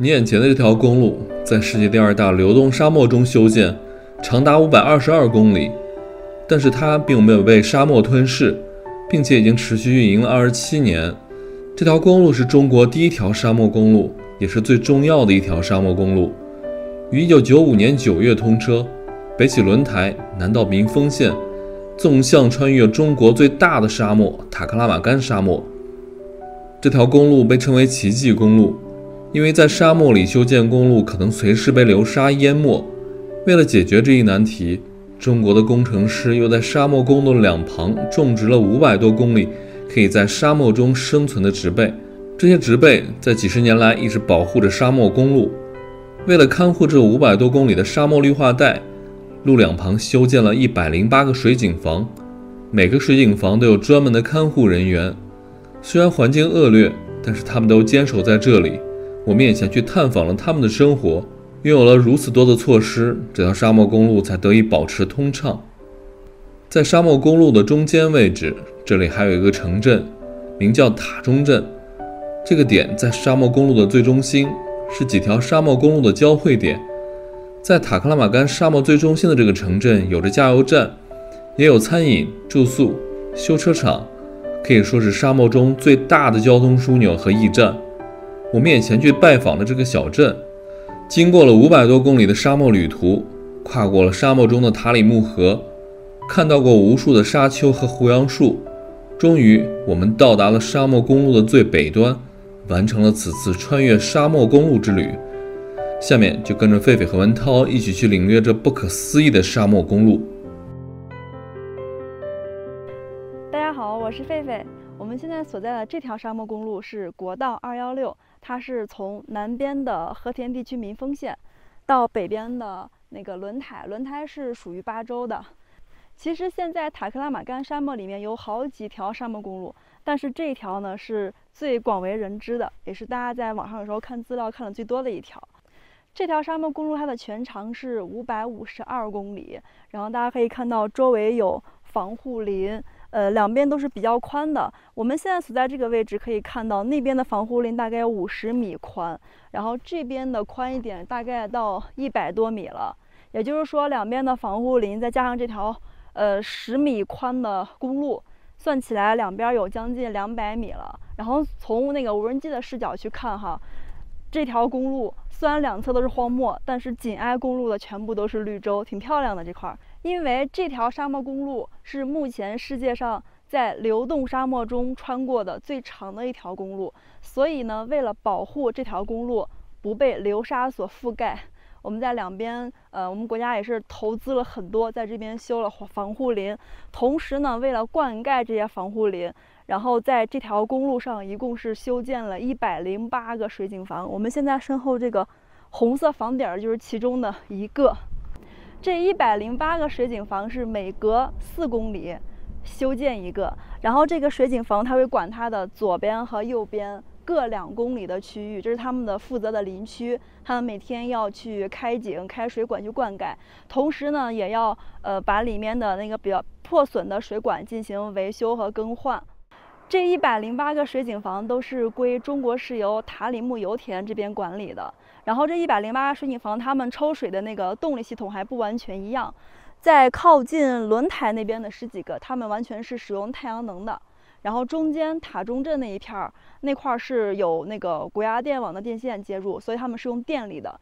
你眼前的这条公路在世界第二大流动沙漠中修建，长达522公里，但是它并没有被沙漠吞噬，并且已经持续运营了27年。这条公路是中国第一条沙漠公路，也是最重要的一条沙漠公路。于1995年9月通车，北起轮台，南到民丰县，纵向穿越中国最大的沙漠塔克拉玛干沙漠。这条公路被称为奇迹公路，因为在沙漠里修建公路可能随时被流沙淹没。为了解决这一难题，中国的工程师又在沙漠公路的两旁种植了500多公里可以在沙漠中生存的植被。这些植被在几十年来一直保护着沙漠公路。为了看护这500多公里的沙漠绿化带，路两旁修建了108个水井房，每个水井房都有专门的看护人员。虽然环境恶劣，但是他们都坚守在这里。我们眼前去探访了他们的生活。拥有了如此多的措施，这条沙漠公路才得以保持通畅。在沙漠公路的中间位置，这里还有一个城镇，名叫塔中镇。这个点在沙漠公路的最中心，是几条沙漠公路的交汇点。在塔克拉玛干沙漠最中心的这个城镇，有着加油站，也有餐饮、住宿、修车厂，可以说是沙漠中最大的交通枢纽和驿站。我们眼前去拜访了这个小镇。经过了500多公里的沙漠旅途，跨过了沙漠中的塔里木河，看到过无数的沙丘和胡杨树，终于我们到达了沙漠公路的最北端，完成了此次穿越沙漠公路之旅。下面就跟着狒狒和文涛一起去领略这不可思议的沙漠公路。大家好，我是狒狒。我们现在所在的这条沙漠公路是国道216，它是从南边的和田地区民丰县到北边的那个轮台，轮台是属于巴州的。其实现在塔克拉玛干沙漠里面有好几条沙漠公路，但是这一条呢是最广为人知的，也是大家在网上有时候看资料看的最多的一条。这条沙漠公路它的全长是552公里，然后大家可以看到周围有防护林，两边都是比较宽的。我们现在所在这个位置可以看到，那边的防护林大概有50米宽，然后这边的宽一点，大概到100多米了。也就是说，两边的防护林再加上这条10米宽的公路，算起来两边有将近200米了。然后从那个无人机的视角去看哈，这条公路虽然两侧都是荒漠，但是紧挨公路的全部都是绿洲，挺漂亮的这块。因为这条沙漠公路是目前世界上在流动沙漠中穿过的最长的一条公路，所以呢，为了保护这条公路不被流沙所覆盖，我们在两边，我们国家也是投资了很多，在这边修了防护林。同时呢，为了灌溉这些防护林，然后在这条公路上一共是修建了108个水井房。我们现在身后这个红色房顶就是其中的一个。这108个水井房是每隔4公里修建一个，然后这个水井房它会管它的左边和右边各2公里的区域，这是他们的负责的林区，他们每天要去开井、开水管去灌溉，同时呢也要把里面的那个比较破损的水管进行维修和更换。这108个水井房都是归中国石油塔里木油田这边管理的。然后这108个水井房，他们抽水的那个动力系统还不完全一样。在靠近轮台那边的10几个，他们完全是使用太阳能的。然后中间塔中镇那一片儿，那块是有那个国家电网的电线接入，所以他们是用电力的。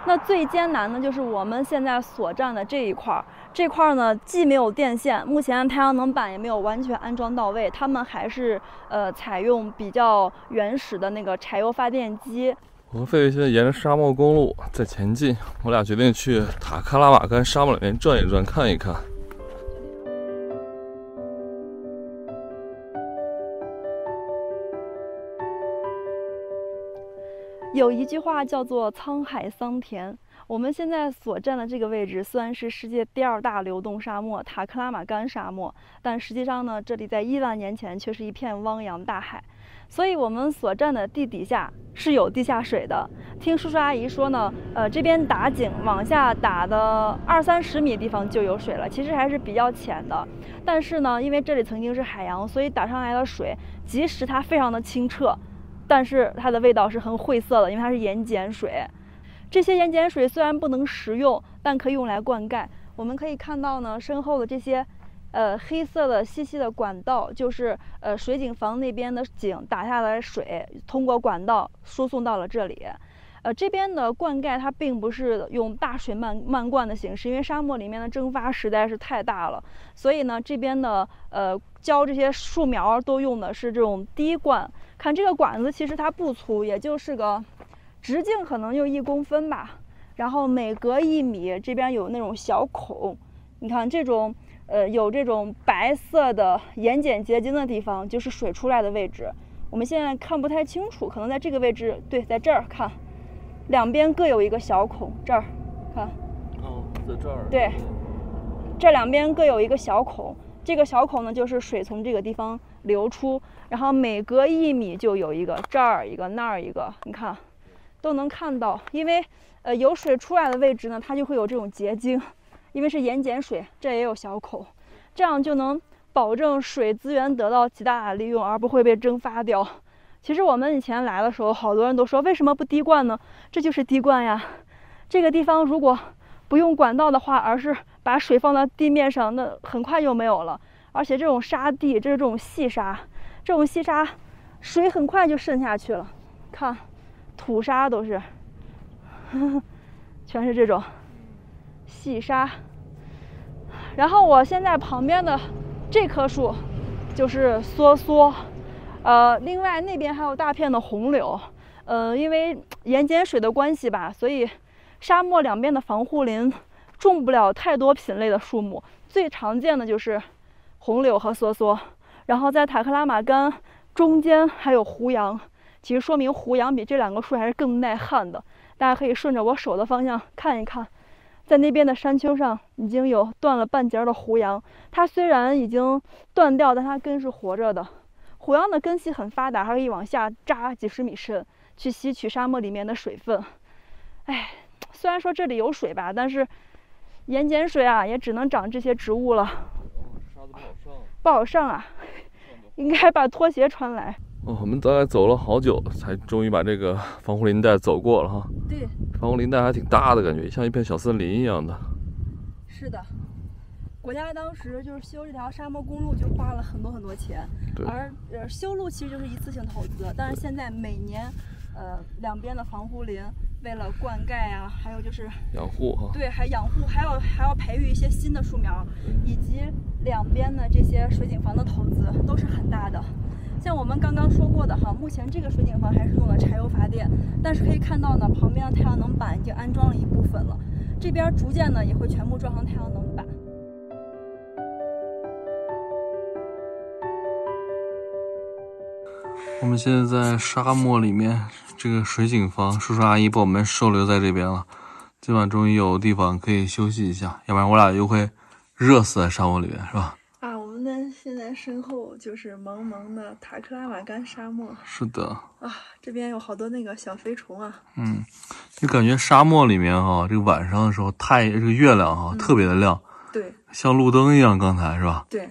那最艰难的就是我们现在所站的这一块，这块呢既没有电线，目前太阳能板也没有完全安装到位，他们还是采用比较原始的那个柴油发电机。我和狒狒现在沿着沙漠公路在前进，我俩决定去塔克拉玛干沙漠里面转一转，看一看。有一句话叫做“沧海桑田”。我们现在所站的这个位置虽然是世界第2大流动沙漠塔克拉玛干沙漠，但实际上呢，这里在1万年前却是一片汪洋大海。所以我们所站的地底下是有地下水的。听叔叔阿姨说呢，这边打井往下打的20-30米地方就有水了，其实还是比较浅的。但是呢，因为这里曾经是海洋，所以打上来的水，即使它非常的清澈，但是它的味道是很晦涩的，因为它是盐碱水。这些盐碱水虽然不能食用，但可以用来灌溉。我们可以看到呢，身后的这些黑色的细细的管道，就是水井房那边的井打下来的水，通过管道输送到了这里。这边的灌溉它并不是用大水漫灌的形式，因为沙漠里面的蒸发实在是太大了，所以呢，这边的浇这些树苗都用的是这种滴灌。看这个管子，其实它不粗，也就是个直径可能就1公分吧，然后每隔1米这边有那种小孔。你看这种有这种白色的盐碱结晶的地方，就是水出来的位置。我们现在看不太清楚，可能在这个位置，对，在这儿看。两边各有一个小孔，这儿看，哦，在这儿，对，这两边各有一个小孔，这个小孔呢就是水从这个地方流出，然后每隔1米就有一个，这儿一个，那儿一个，你看都能看到。因为有水出来的位置呢，它就会有这种结晶，因为是盐碱水，这也有小孔，这样就能保证水资源得到极大的利用，而不会被蒸发掉。其实我们以前来的时候，好多人都说为什么不滴灌呢？这就是滴灌呀。这个地方如果不用管道的话，而是把水放到地面上，那很快就没有了。而且这种沙地，这是这种细沙，这种细沙水很快就渗下去了。看，土沙都是，全是这种细沙。然后我现在旁边的这棵树就是梭梭。另外那边还有大片的红柳，因为盐碱水的关系吧，所以沙漠两边的防护林种不了太多品类的树木，最常见的就是红柳和梭梭。然后在塔克拉玛干中间还有胡杨，其实说明胡杨比这两个树还是更耐旱的。大家可以顺着我手的方向看一看，在那边的山丘上已经有断了半截的胡杨，它虽然已经断掉，但它根是活着的。胡杨的根系很发达，还可以往下扎几十米深，去吸取沙漠里面的水分。哎，虽然说这里有水吧，但是盐碱水啊，也只能长这些植物了。沙子不好上。不好上啊，应该把拖鞋穿来。我们大概走了好久，才终于把这个防护林带走过了哈。对，防护林带还挺大的感觉，像一片小森林一样的。是的。国家当时就是修这条沙漠公路就花了很多钱，而修路其实就是一次性投资，但是现在每年，两边的防护林为了灌溉啊，还有就是养护哈，对，还养护，还要培育一些新的树苗，以及两边的这些水井房的投资都是很大的。像我们刚刚说过的哈，目前这个水井房还是用了柴油发电，但是可以看到呢，旁边的太阳能板已经安装了一部分了，这边逐渐呢也会全部装上太阳能板。我们现在在沙漠里面，这个水井房，叔叔阿姨把我们收留在这边了。今晚终于有地方可以休息一下，要不然我俩又会热死在沙漠里面，是吧？啊，我们的现在身后就是茫茫的塔克拉玛干沙漠。是的。啊，这边有好多那个小飞虫啊。就感觉沙漠里面哈，这个晚上的时候，这个月亮哈、特别的亮，对，像路灯一样，刚才是吧？对，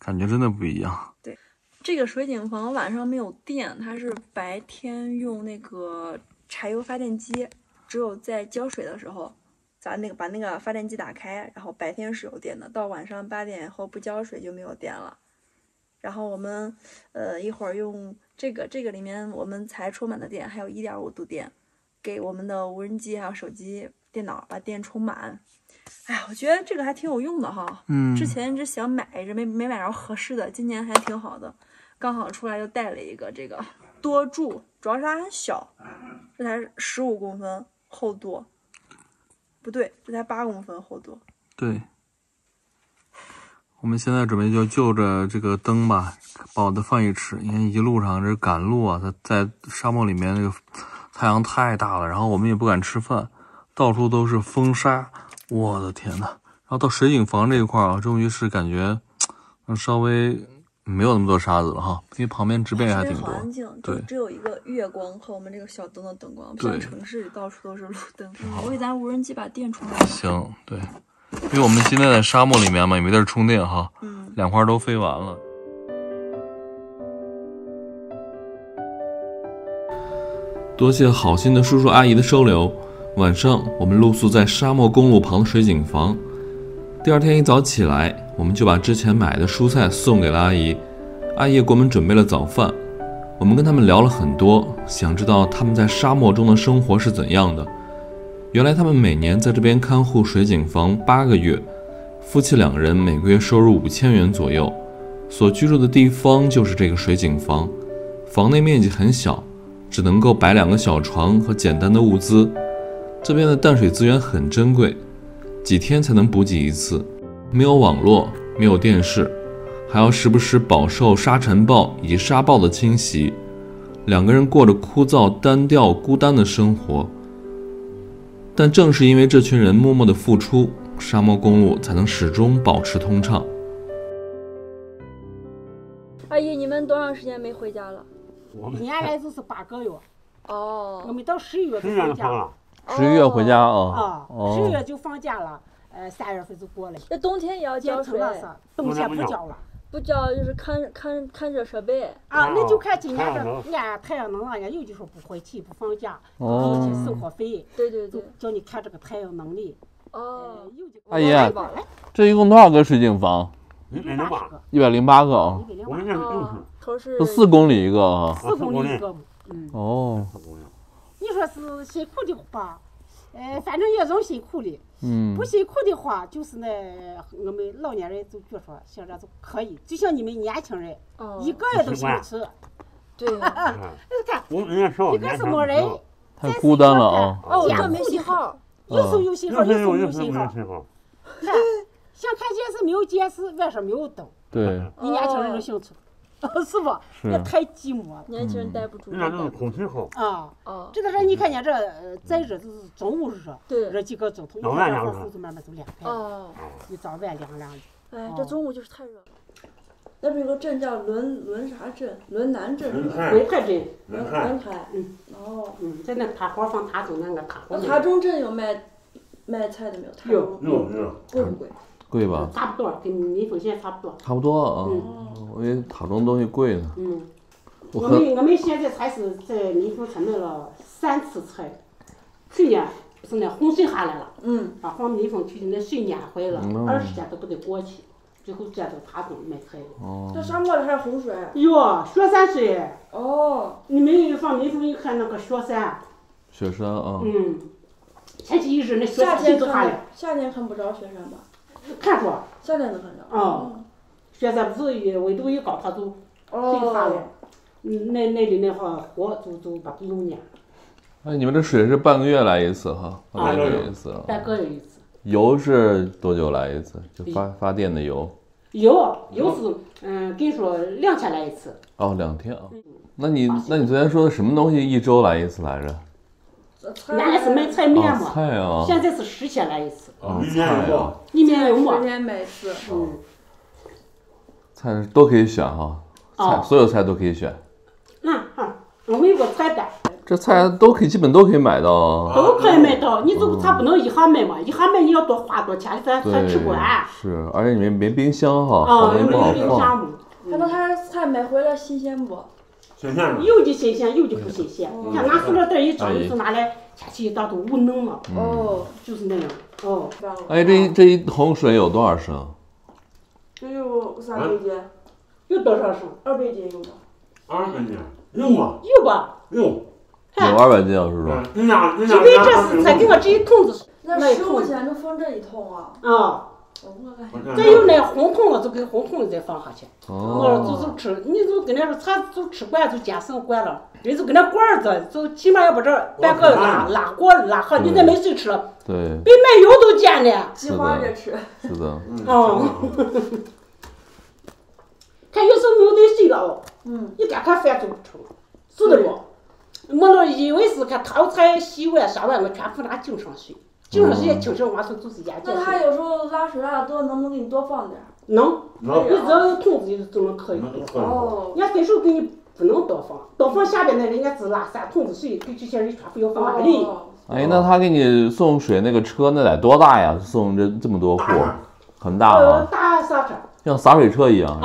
感觉真的不一样。对，这个水井房晚上没有电，它是白天用那个柴油发电机，只有在浇水的时候，把那个发电机打开，然后白天是有电的，到晚上8点以后不浇水就没有电了。然后我们一会儿用这个里面我们才充满的电，还有1.5度电，给我们的无人机还有手机、电脑把电充满。哎呀，我觉得这个还挺有用的哈。之前一直想买着没买着合适的，今年还挺好的，刚好出来又带了一个这个多柱，主要是它很小，这才15公分厚度，不对，这才8公分厚度。对。我们现在准备就着这个灯吧，把我的饭一吃。因为一路上这赶路啊，在沙漠里面那个太阳太大了，然后我们也不敢吃饭，到处都是风沙，我的天呐。然后到水井房这一块啊，终于是感觉稍微没有那么多沙子了哈，因为旁边植被还挺多。好安静，就只有一个月光和我们这个小灯的灯光，不像城市里到处都是路灯。我给咱无人机把电充上。行，对。因为我们现在在沙漠里面嘛，也没地儿充电哈，两块都飞完了。多谢好心的叔叔阿姨的收留，晚上我们露宿在沙漠公路旁的水井房。第二天一早起来，我们就把之前买的蔬菜送给了阿姨。阿姨也给我们准备了早饭。我们跟他们聊了很多，想知道他们在沙漠中的生活是怎样的。原来他们每年在这边看护水井房8个月，夫妻2人每个月收入5000元左右，所居住的地方就是这个水井房。房内面积很小，只能够摆2个小床和简单的物资。这边的淡水资源很珍贵，几天才能补给一次，没有网络，没有电视，还要时不时饱受沙尘暴以及沙暴的侵袭。2个人过着枯燥、单调、孤单的生活。但正是因为这群人默默的付出，沙漠公路才能始终保持通畅。阿姨，你们多长时间没回家了？我们原来就是8个月，哦，我们到11月就放假了。 11月回家啊？11月就放假了，3月份就过来。那冬天也要交水？冬天不交了。不交就是看着设备。那就看今年这按太阳能啊，有的说不回去不放假，有些生活费。对，叫你看这个太阳能的。阿姨，这一共多少个水井房？108个啊。我们这是60。都是4公里一个啊。4公里一个。哦。你说是辛苦的话，反正也种辛苦的。不辛苦的话，就是我们老年人就觉说，现在就可以，就像你们年轻人，一个月都行不吃。对。看，一个是没人，太孤单了啊。这没信号。有时候有信号，有时候没有信号。看，想看电视没有电视，晚上没有灯。对。你年轻人能行出？是不？也太寂寞了。年轻人待不住。那这个空气好这个是你看见这再热就是中午热，热几个钟头，一会儿后就慢慢就凉开了。一早晚凉凉的。哎，这中午就是太热。那边有个镇叫仑啥镇？仑南镇。仑泰镇。仑泰。在那塔花坊塔中那个塔花。塔中镇有卖菜的没有？有。贵不贵？贵吧？差不多，跟民丰县差不多。差不多啊。我以为塔中东西贵呢。我们现在才是在民丰才弄了3次菜，去年是那洪水下来了，把黄民丰区的那水淹坏了，20天都不得过去，最后转到塔中卖菜了。这沙漠里还有洪水？哟，雪山水。你们上民丰一看那个雪山。雪山啊。天气一热，那雪山都下来。夏天看不着雪山吧？看着。夏天能看着。雪山不是纬度一高，它就水下来。那里那火就把它弄淹。哎，你们这水是半个月来一次哈？半个月一次。半个月一次。油是多久来一次？就发电的油。油是跟你说2天来一次。2天啊。那你昨天说的什么东西1周来一次来着？原来是买菜面嘛。菜啊。现在是10天来一次。菜啊。一年有么？10天买一次。菜都可以选哈。所有菜都可以选。我们有个菜单。这菜基本都可以买到。都可以买到，你就它不能一行买嘛，一行买你要多花多钱才吃不完。是，而且你们没冰箱哈，没冰箱。那他菜买回来新鲜不？新鲜。有的新鲜，有的不新鲜。你看拿塑料袋一装，就拿来天气一到都无能了。就是那样。哎，这一桶水有多少升？这有3倍斤。有多少升？2倍斤有吗？2倍斤有吗？有吧？有200斤啊，是吧？因为这是才给我这一桶子。那15块钱就分这一桶啊？再有那红桶了，就给红桶再放下去。就吃，你就跟那说，他就吃惯就减剩惯了，人就跟那罐子，就起码要把这半个拉锅拉好，你再没水吃了。对。比买油都贱呢。计划着吃。是的。看有时候没有得水了一干看饭就不成了，是的不？没那以为是看掏菜、洗碗、上碗，我全部拿井上水，井上水也清清完水就是盐碱水。那他有时候拉水拉的多，能不能给你多放点？能，你只要有桶子就能可以。人家分手给你不能多放，多放下边那人家只拉3桶子水，给这些人全部要放哪里？哎，那他给你送水那个车那得多大呀？送这么多户，很大啊。大洒车。像洒水车一样。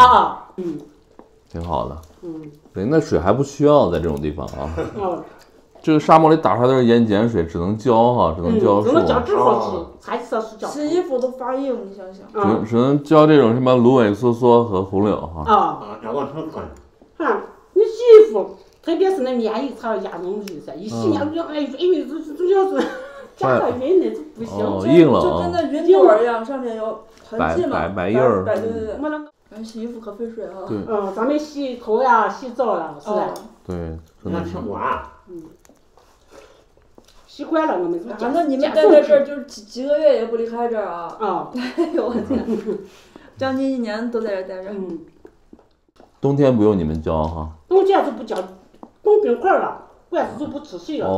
挺好的。对，那水还不需要在这种地方啊。这个沙漠里打出来都是盐水，只能浇哈，只能浇树，只能浇之后是才是是浇。洗衣服都发硬，你想想。只能浇这种什么芦苇梭梭和红柳哈。浇到成可以。你洗衣服，特别是那棉衣草压绒衣噻，一洗呀，哎，主要是夹到匀的就不行，硬了就跟那云朵一样，上面有痕迹嘛，白印儿。对对对。咱洗衣服可费水啊。对。咱们洗头呀、洗澡呀，是吧？对。那吃不完。习惯了，我们反正你们待在这儿就是几个月也不离开这儿啊。哎呦我天，将近1年都在这儿待着。冬天不用你们浇哈。冬天就不浇，冻冰块了，罐子就不吃水了。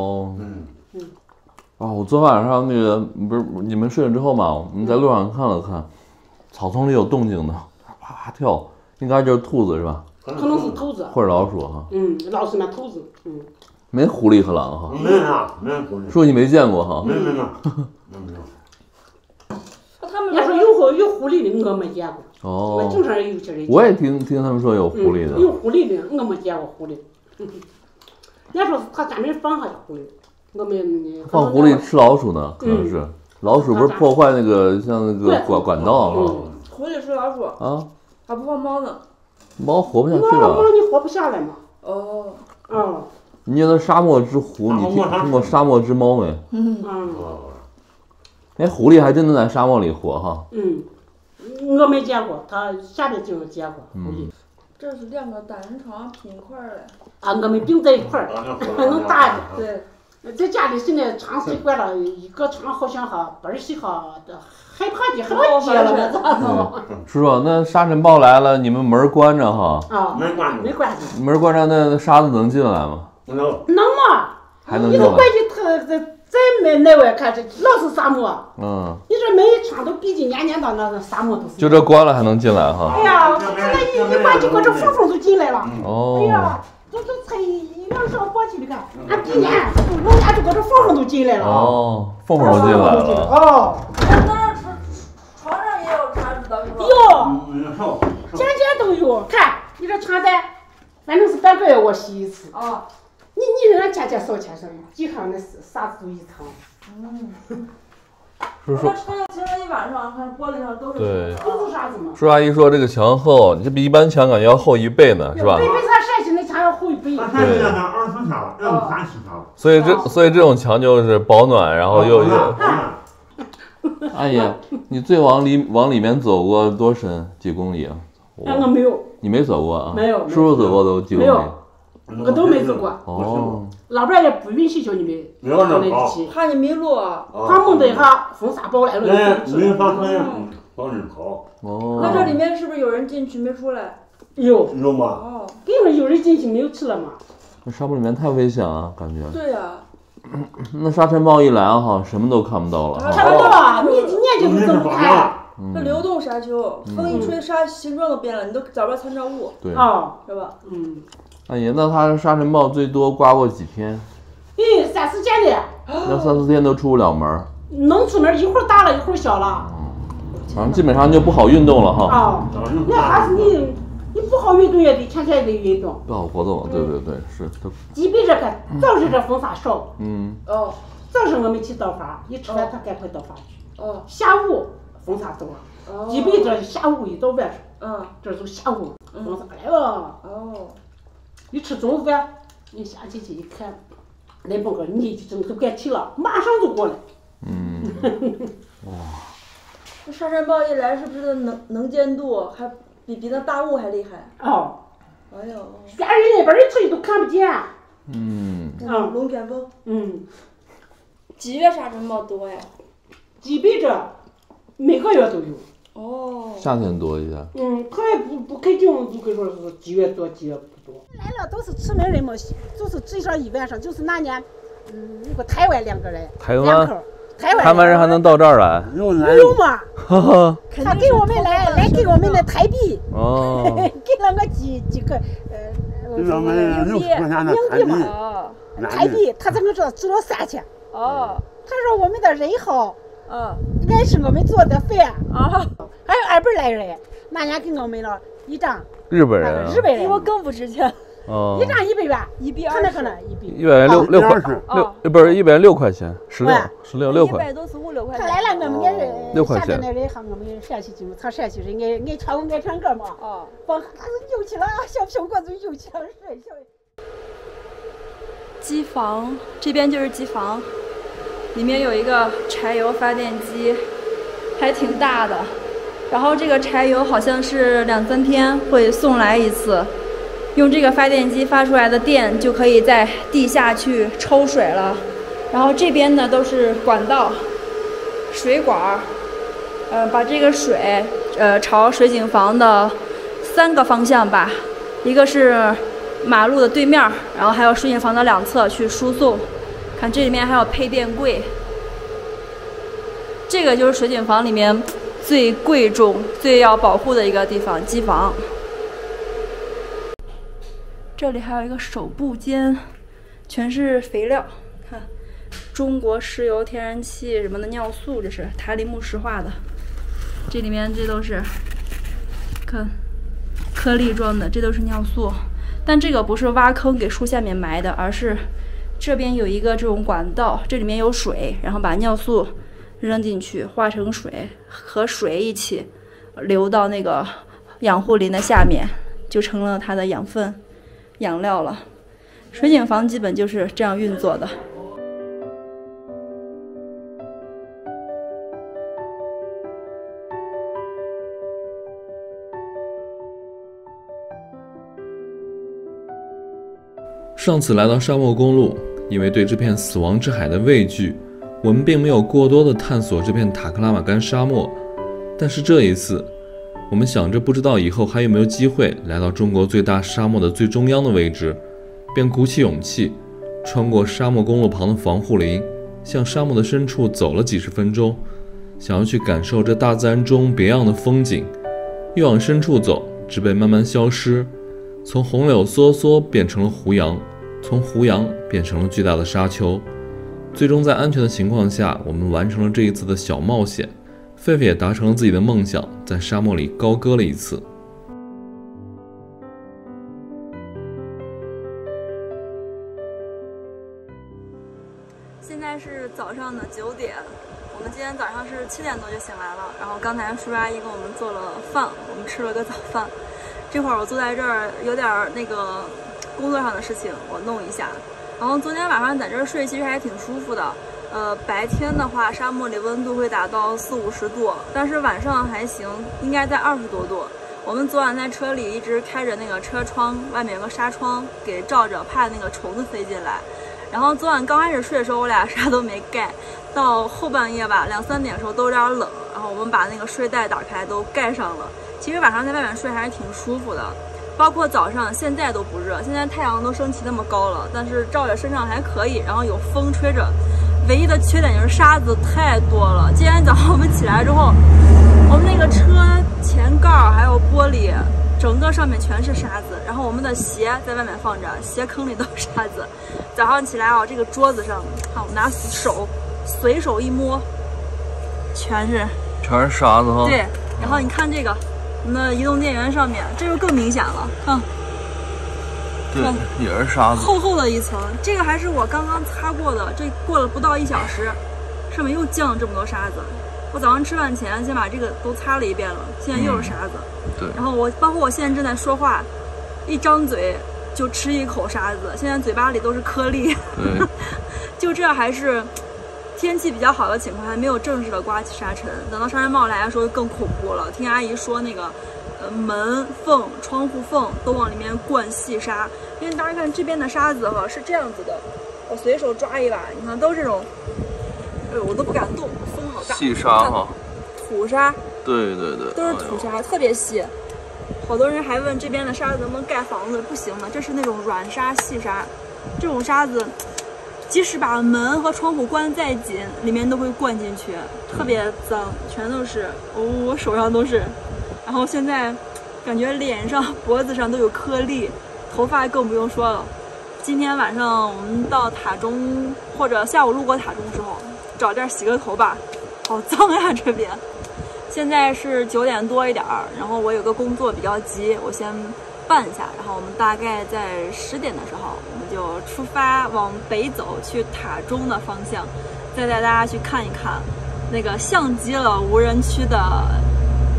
我昨晚上那个不是你们睡了之后嘛，我们在路上看了看，草丛里有动静的，啪啪跳，应该就是兔子是吧？可能是兔子或者老鼠哈。老鼠嘛，兔子。没狐狸和狼哈。没狐狸。说你没见过哈。没。要说有狐狸的，我没见过。我经常有些人。我也听他们说有狐狸的。有狐狸的，我没见过狐狸。要说是他专门放下狐狸，我们放狐狸吃老鼠呢，可能是老鼠不是破坏那个像那个管道哈。狐狸吃老鼠啊？还不放猫呢？猫活不下去了。猫你活不下来嘛。你觉得沙漠之狐，你听过沙漠之猫没？狐狸还真能在沙漠里活哈。我没见过，它下边就有见过狐狸。这是2个单人床拼一块儿嘞。我们并在一块儿，能搭的。对。在家里现在长习惯了，一个床好像倍儿喜好的，害怕接了咋弄？是吧？那沙尘暴来了，你们门关着哈。没关着。门关着，那沙子能进来吗？能嘛？还能进来。你都关起在内外看，这老是沙漠。你这每一窗都闭进年到那沙漠都是。就这关了还能进来哈？哎呀，现在一关就搁这缝就进来了。哎呀，这才1、2上过去，你看，俺闭年，老家就搁这缝都进来了。缝都进来了。那床上也有沙子的是吧？有，天天都有。看你这床单，反正是半个月我洗一次。你让人天天扫天上，几行那沙子都一层。我床上停了一晚上，看玻璃上都是沙子嘛。舒阿姨说这个墙厚，这比一般墙感觉要厚1倍呢，是吧？比它陕西那墙要厚1倍。对。20条，要30条。所以这种墙就是保暖，然后又。阿姨，你最往里面走过多深？几公里啊？我没有。你没走过啊？没有。叔叔走过都几公里？没有。我都没走过。老伴也不允许叫你们上那一起，怕你迷路。他梦的哈风沙暴来了。没发生往里跑。那这里面是不是有人进去没出来？有吗？给我有人进去没有出来嘛？那沙漠里面太危险了，感觉。对呀。那沙尘暴一来哈，什么都看不到了。看不到，你年纪都睁不开。这流动沙丘，风一吹，沙形状都变了，你都找不着参照物。对。是吧？阿姨，那它沙尘暴最多刮过几天？3、4天的。那3、4天都出不了门。能出门，一会儿大了，一会儿小了。反正基本上就不好运动了哈。那还是你不好运动也得天天得运动。不好活动，对是。即便这个早上这风沙少。早上我们去倒发，一吃饭他赶快倒发去。下午风沙多。即便这下午一到晚上，这就下午风沙来了。一吃中午饭，你下去一看，那帮个你都该提了，马上就过来。这沙尘暴一来，是不是能见度还比那大雾还厉害？哎呦，远人那边人出去都看不见。龙卷风。几月沙尘暴多呀？基本这每个月都有。夏天多一些。他也不肯定，就跟说是几月多几月不多。来了都是出门人嘛，就是至少1晚上，就是那年，有个台湾2个人，2口，台湾人还能到这儿来？有嘛？他给我们来给我们的台币，给了我几个硬币嘛，台币，他这个只了3000。他说我们的人好。爱吃我们做的饭还有200来人，那年给我们了1张。日本人，日本人，我更不值钱。一张100元，120，看那个呢100元6不是100元6块钱，16块。100都是5、6块钱。他来了，我们6块钱。下边那人和我们陕西进唱陕西人，俺唱歌嘛。把孩子扭起来，小苹果子扭起来，小。机房这边就是机房，里面有一个柴油发电机，还挺大的。然后这个柴油好像是2、3天会送来一次，用这个发电机发出来的电就可以在地下去抽水了。然后这边呢都是管道、水管，把这个水朝水井房的3个方向吧，一个是马路的对面，然后还有水井房的2侧去输送。看这里面还有配电柜，这个就是水井房里面最贵重、最要保护的一个地方——机房。这里还有一个手部间，全是肥料。看，中国石油、天然气什么的，尿素，这是台里木石化的。这里面这都是，看，颗粒状的，这都是尿素。但这个不是挖坑给树下面埋的，而是这边有一个这种管道，这里面有水，然后把尿素扔进去，化成水，和水一起流到那个养护林的下面，就成了它的养分、养料了。水井房基本就是这样运作的。上次来到沙漠公路，因为对这片死亡之海的畏惧，我们并没有过多的探索这片塔克拉玛干沙漠。但是这一次，我们想着不知道以后还有没有机会来到中国最大沙漠的最中央的位置，便鼓起勇气，穿过沙漠公路旁的防护林，向沙漠的深处走了几十分钟，想要去感受这大自然中别样的风景。越往深处走，植被慢慢消失，从红柳梭梭变成了胡杨，从胡杨变成了巨大的沙丘。最终在安全的情况下，我们完成了这一次的小冒险。狒狒也达成了自己的梦想，在沙漠里高歌了一次。现在是早上的9点，我们今天早上是7点多就醒来了，然后刚才叔叔阿姨给我们做了饭，我们吃了个早饭。这会儿我坐在这儿，有点那个工作上的事情，我弄一下。然后昨天晚上在这儿睡，其实还挺舒服的。白天的话，沙漠里温度会达到40、50度，但是晚上还行，应该在20多度。我们昨晚在车里一直开着那个车窗，外面有个纱窗给罩着，怕那个虫子飞进来。然后昨晚刚开始睡的时候，我俩啥都没盖，到后半夜吧，2、3点的时候都有点冷，然后我们把那个睡袋打开都盖上了。其实晚上在外面睡还是挺舒服的，包括早上，现在都不热，现在太阳都升起那么高了，但是照着身上还可以，然后有风吹着。唯一的缺点就是沙子太多了。今天早上我们起来之后，我们那个车前盖还有玻璃，整个上面全是沙子，然后我们的鞋在外面放着，鞋坑里都是沙子。早上起来啊，这个桌子上，看我拿手随手一摸，全是沙子哈。对，然后你看这个，我们的移动电源上面，这就更明显了，看。对，也是沙子，厚厚的一层。这个还是我刚刚擦过的，这过了不到1小时，上面又降了这么多沙子。我早上吃饭前先把这个都擦了一遍了，现在又是沙子。对。然后包括我现在正在说话，一张嘴就吃一口沙子，现在嘴巴里都是颗粒。对。就这还是天气比较好的情况，还没有正式的刮起沙尘。等到沙尘暴来的时候就更恐怖了。听阿姨说那个。门缝、窗户缝都往里面灌细沙，因为大家看这边的沙子哈是这样子的，我随手抓一把，你看都是这种，我都不敢动，风好大。细沙哈，土沙。对，都是土沙，特别细。好多人还问这边的沙子能不能盖房子，不行的，这是那种软沙、细沙，这种沙子，即使把门和窗户关再紧，里面都会灌进去，特别脏，全都是，我手上都是。然后现在感觉脸上、脖子上都有颗粒，头发更不用说了。今天晚上我们到塔中，或者下午路过塔中的时候，找地儿洗个头吧，好脏呀这边。现在是9点多一点，然后我有个工作比较急，我先半下，然后我们大概在10点的时候，我们就出发往北走，去塔中的方向，再带大家去看一看那个像极了无人区的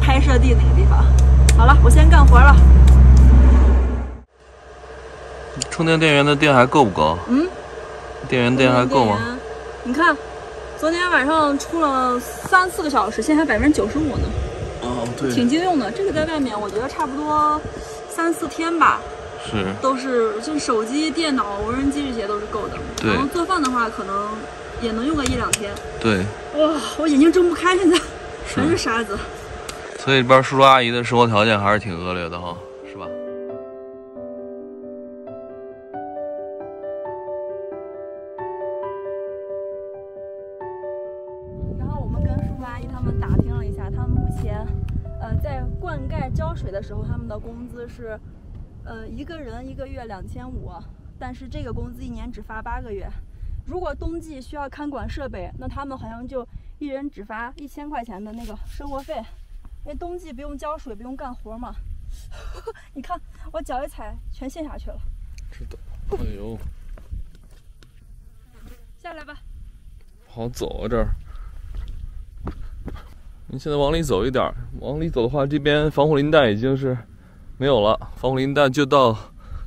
拍摄地那个地方。好了，我先干活了。充电电源的电还够不够？电源电还够吗？你看，昨天晚上充了3、4个小时，现在还95%呢。哦，对，挺经用的。这个在外面，我觉得差不多3、4天吧。是。都是，就手机、电脑、无人机这些都是够的。对。然后做饭的话，可能也能用个1、2天。对。哇，我眼睛睁不开，现在全是沙子。所以这边叔叔阿姨的生活条件还是挺恶劣的哈，是吧？然后我们跟叔叔阿姨他们打听了一下，他们目前，在灌溉浇水的时候，他们的工资是，一个人1个月2500，但是这个工资1年只发8个月。如果冬季需要看管设备，那他们好像就1人只发1000块钱的那个生活费。因为冬季不用浇水，不用干活嘛。你看我脚一踩，全陷下去了。是的。哎呦，下来吧。好走啊，这儿。你现在往里走一点，往里走的话，这边防护林带已经是没有了，防护林带就到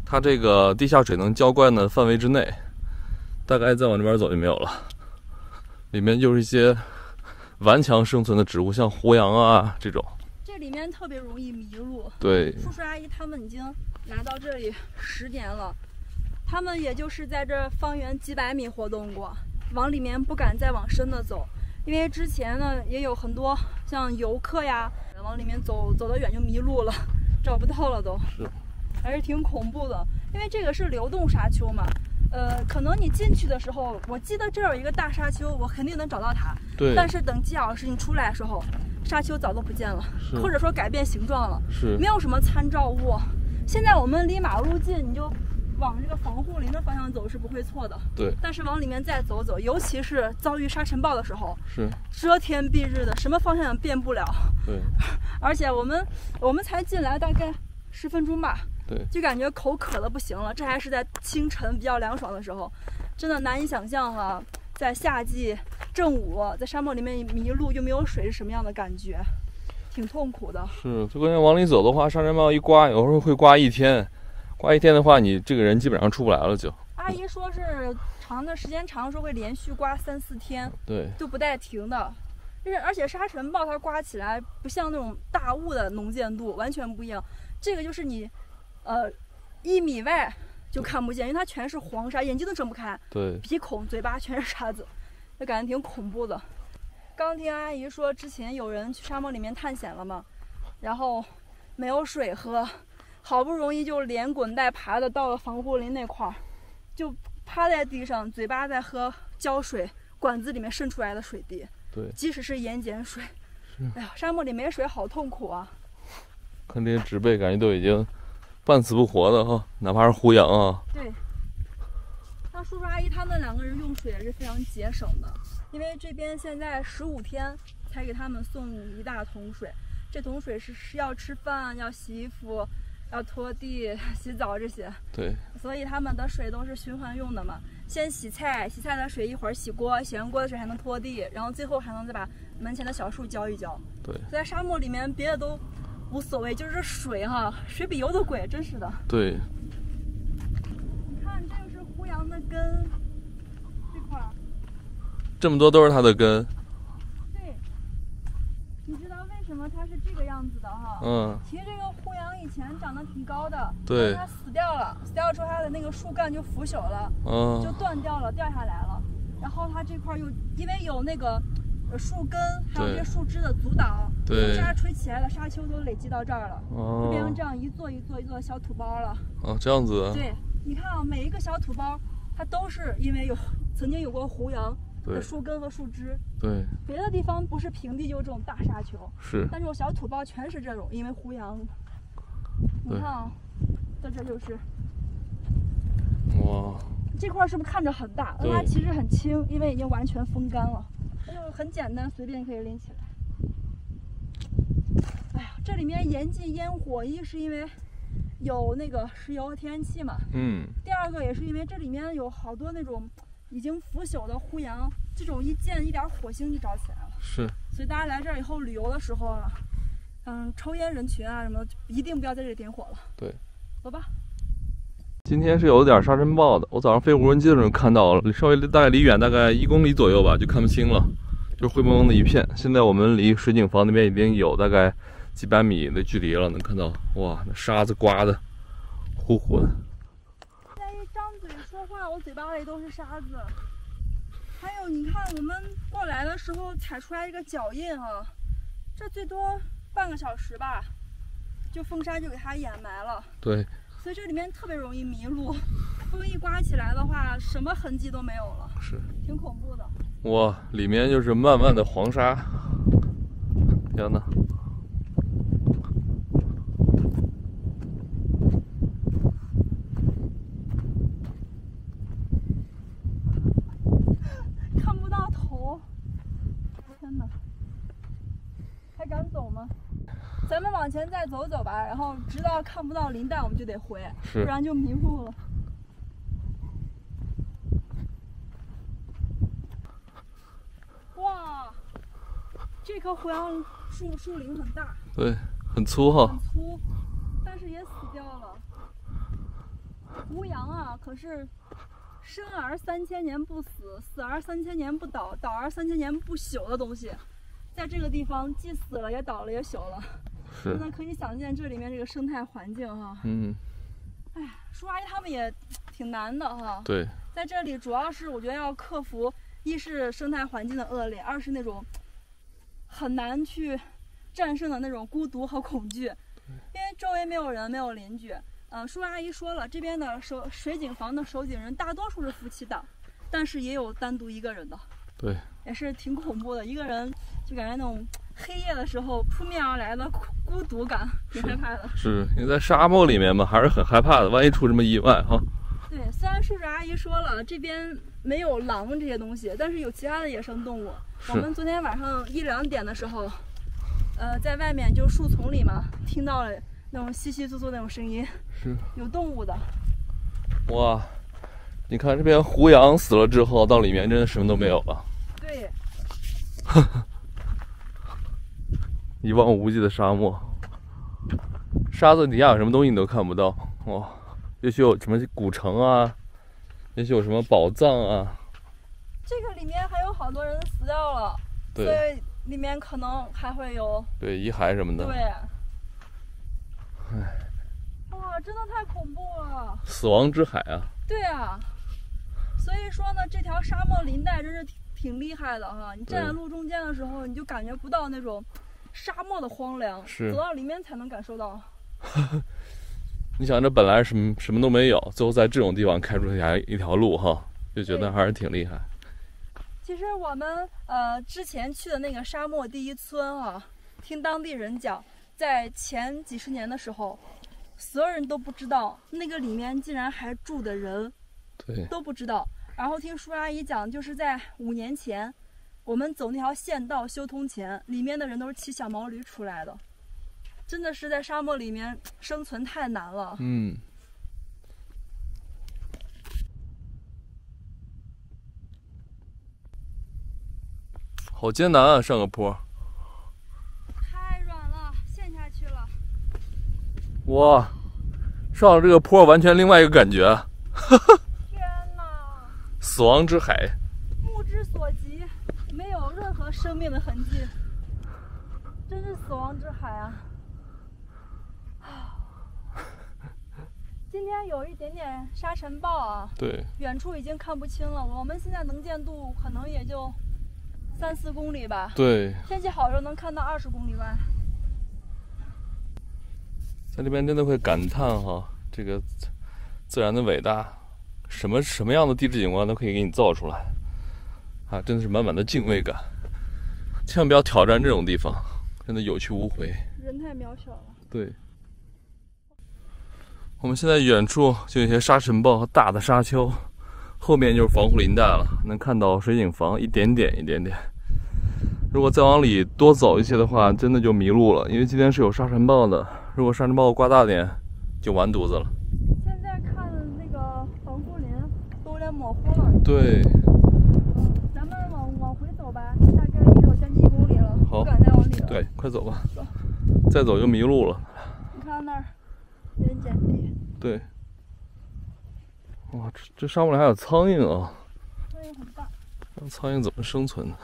它这个地下水能浇灌的范围之内，大概再往这边走就没有了。里面就是一些顽强生存的植物，像胡杨啊这种。这里面特别容易迷路。对。叔叔阿姨他们已经来到这里10年了，他们也就是在这方圆几百米活动过，往里面不敢再往深的走，因为之前呢也有很多像游客呀，往里面走得远就迷路了，找不到了都。是。还是挺恐怖的，因为这个是流动沙丘嘛。可能你进去的时候，我记得这儿有一个大沙丘，我肯定能找到它。对。但是等几小时你出来的时候，沙丘早都不见了，或者说改变形状了。是。没有什么参照物。现在我们离马路近，你就往这个防护林的方向走是不会错的。对。但是往里面再走走，尤其是遭遇沙尘暴的时候，是遮天蔽日的，什么方向也变不了。对。而且我们才进来大概10分钟吧。对，就感觉口渴的不行了，这还是在清晨比较凉爽的时候，真的难以想象啊，在夏季正午在沙漠里面迷路又没有水是什么样的感觉，挺痛苦的。是，最关键往里走的话，沙尘暴一刮，有时候会刮1天，刮1天的话，你这个人基本上出不来了就。阿姨说是时间长的时候会连续刮3、4天，对，都不带停的。而且沙尘暴它刮起来不像那种大雾的能见度，完全不一样。这个就是你。1米外就看不见，因为它全是黄沙，眼睛都睁不开。对，鼻孔、嘴巴全是沙子，就感觉挺恐怖的。刚听阿姨说，之前有人去沙漠里面探险了嘛，然后没有水喝，好不容易就连滚带爬的到了防护林那块儿，就趴在地上，嘴巴在喝浇水管子里面渗出来的水滴。对，即使是盐碱水。哎呀，沙漠里没水好痛苦啊！看这些植被，感觉都已经半死不活的哈，哪怕是胡杨啊。对。那叔叔阿姨他们2个人用水也是非常节省的，因为这边现在15天才给他们送1大桶水，这桶水是要吃饭、要洗衣服、要拖地、洗澡这些。对。所以他们的水都是循环用的嘛，先洗菜，洗菜的水一会儿洗锅，洗完锅的水还能拖地，然后最后还能再把门前的小树浇一浇。对。在沙漠里面别的都无所谓，就是这水哈，水比油都贵，真是的。对。你看，这个是胡杨的根，这块儿。这么多都是它的根。对。你知道为什么它是这个样子的哈？其实这个胡杨以前长得挺高的，对。它死掉了，死掉之后它的那个树干就腐朽了，就断掉了，掉下来了。然后它这块又因为有那个。树根还有这些树枝的阻挡，风沙吹起来的沙丘都累积到这儿了，就变成这样一座一座一座的小土包了。这样子。对，你看啊，每一个小土包，它都是因为曾经有过胡杨的树根和树枝。对。别的地方不是平地就是这种大沙丘，是。但这种小土包全是这种，因为胡杨。你看啊，在这就是。哇。这块是不是看着很大？但它其实很轻，因为已经完全风干了。就很简单，随便可以拎起来。哎呀，这里面严禁烟火，一是因为有那个石油天然气嘛。第二个也是因为这里面有好多那种已经腐朽的胡杨，这种一见一点火星就着起来了。是。所以大家来这儿以后旅游的时候啊，抽烟人群啊什么，一定不要在这里点火了。对。走吧。今天是有点沙尘暴的，我早上飞无人机的时候看到了，稍微大概离远大概1公里左右吧，就看不清了，就是灰蒙蒙的一片。现在我们离水景房那边已经有大概几百米的距离了，能看到哇，那沙子刮的呼呼的。现在一张嘴说话，我嘴巴里都是沙子。还有，你看我们过来的时候踩出来一个脚印啊，这最多半个小时吧，就风沙就给它掩埋了。对。所以这里面特别容易迷路，风一刮起来的话，什么痕迹都没有了，是，挺恐怖的。哇，里面就是漫漫的黄沙，天哪！看不到头，天哪！还敢走吗？咱们往前再走走吧，然后直到看不到林带我们就得回，不然就迷路了。哇，这棵胡杨树龄很大，对，很粗哈，很粗，但是也死掉了。胡杨啊，可是生而3000年不死，死而3000年不倒，倒而3000年不朽的东西，在这个地方既死了也倒了也朽了。真的可以想见这里面这个生态环境哈。哎，叔阿姨他们也挺难的哈。对，在这里主要是我觉得要克服，一是生态环境的恶劣，二是那种很难去战胜的那种孤独和恐惧，因为周围没有人，没有邻居。叔阿姨说了，这边的水景房的守景人大多数是夫妻档，但是也有单独一个人的。对，也是挺恐怖的，一个人就感觉那种黑夜的时候扑面而来的孤独感，挺害怕的。是因为在沙漠里面嘛，还是很害怕的，万一出什么意外哈。对，虽然叔叔阿姨说了这边没有狼这些东西，但是有其他的野生动物。我们昨天晚上1、2点的时候，在外面就树丛里嘛，听到了那种窸窸窣窣那种声音，是有动物的。哇，你看这边胡杨死了之后，到里面真的什么都没有了。对。一望无际的沙漠，沙子底下有什么东西你都看不到。哇，也许有什么古城啊，也许有什么宝藏啊。这个里面还有好多人死掉了，对，所以里面可能还会有对遗骸什么的。对。唉，哇，真的太恐怖了！死亡之海啊。对啊，所以说呢，这条沙漠林带真是挺厉害的哈。你站在路中间的时候，你就感觉不到那种沙漠的荒凉，走到里面才能感受到。你想，这本来什么都没有，最后在这种地方开出来一条路哈，就觉得还是挺厉害。其实我们之前去的那个沙漠第一村啊，听当地人讲，在前几十年的时候，所有人都不知道那个里面竟然还住的人，对，都不知道。然后听叔阿姨讲，就是在5年前，我们走那条县道修通前，里面的人都是骑小毛驴出来的，真的是在沙漠里面生存太难了。好艰难啊，上个坡。太软了，陷下去了。哇，上了这个坡完全另外一个感觉。天哪！死亡之海。目之所及，没有任何生命的痕迹，真是死亡之海啊！今天有一点点沙尘暴啊，对，远处已经看不清了。我们现在能见度可能也就3、4公里吧。对，天气好的时候能看到20公里外。在这边真的会感叹哈，这个自然的伟大，什么样的地质景观都可以给你造出来，啊，真的是满满的敬畏感。千万不要挑战这种地方，真的有去无回。人太渺小了。对。我们现在远处就有些沙尘暴和大的沙丘，后面就是防护林带了，能看到水景房一点点。如果再往里多走一些的话，真的就迷路了，因为今天是有沙尘暴的。如果沙尘暴刮大点，就完犊子了。现在看那个防护林都有点模糊了。对。咱们往回走吧，大概也有将近1公里了，不敢再往里了。对，快走吧。走。再走就迷路了。你看那儿，人捡地。对。哇，这沙漠里还有苍蝇啊！苍蝇很大。让苍蝇怎么生存呢？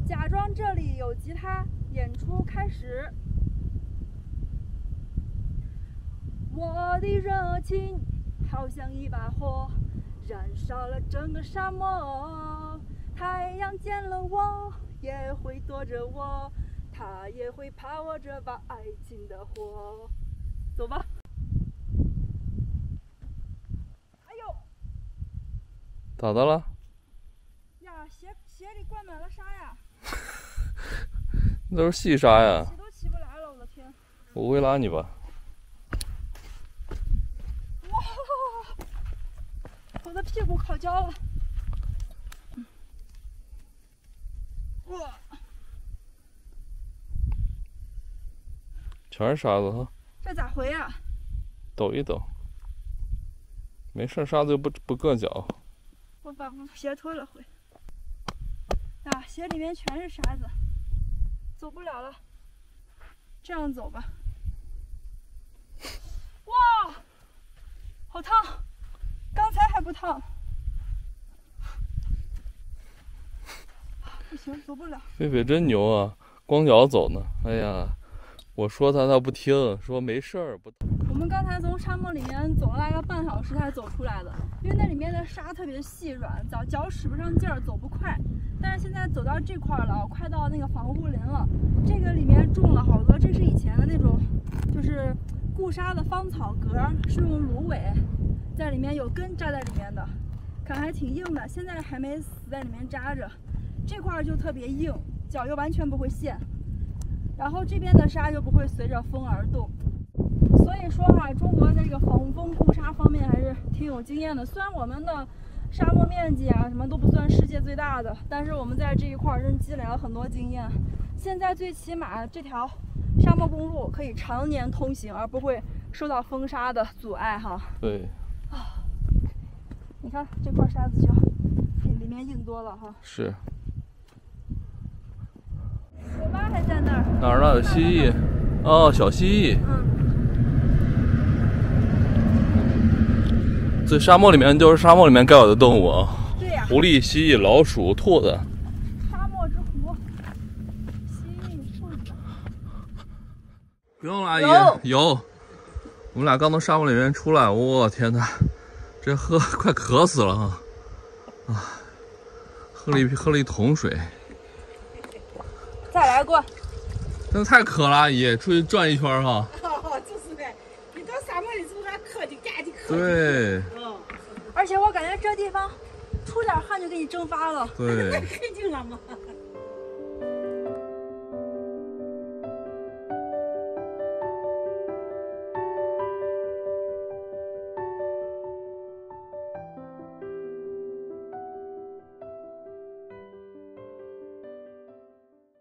假装这里有吉他，演出开始。我的热情好像一把火，燃烧了整个沙漠。太阳见了我也会躲着我，它也会怕我这把爱情的火。走吧。哎呦！咋的了？呀，鞋里灌满了沙呀！那都是细沙呀！起都起不来了，我的天！我会拉你吧。哇！我的屁股烤焦了。哇！全是沙子哈。这咋回呀？抖一抖。没事，沙子又不硌脚。我把鞋脱了回。啊，鞋里面全是沙子，走不了了。这样走吧。哇，好烫！刚才还不烫。不行，走不了。狒狒真牛啊，光脚走呢。哎呀，我说他不听，说没事儿不。我们刚才从沙漠里面走了大概半小时才走出来的，因为那里面的沙特别细软，脚使不上劲儿，走不快。但是现在走到这块了，快到那个防护林了。这个里面种了好多，这是以前的那种，就是固沙的芳草格，是用芦苇在里面有根扎在里面的，看还挺硬的，现在还没死在里面扎着。这块就特别硬，脚又完全不会陷。然后这边的沙就不会随着风而动。所以说啊，中国这个防风固沙方面还是挺有经验的。虽然我们的沙漠面积啊什么都不算世界最大的，但是我们在这一块真积累了很多经验。现在最起码这条沙漠公路可以常年通行，而不会受到风沙的阻碍哈。对。啊，你看这块沙子就比里面硬多了哈。是。我妈还在那儿。哪儿呢？有蜥蜴。哦，小蜥蜴。这沙漠里面就是沙漠里面该有的动物啊。对呀。狐狸、蜥蜴、老鼠、兔子。沙漠之狐。蜥蜴、兔子。不用了，阿姨。有。我们俩刚从沙漠里面出来，我天哪，这快渴死了啊！啊，喝了一桶水。再来过。真的太渴了，阿姨，出去转一圈哈。哦，就是的，你到沙漠里之后还渴就干的渴。对。而且我感觉这地方出点汗就给你蒸发了。对。那肯定了嘛。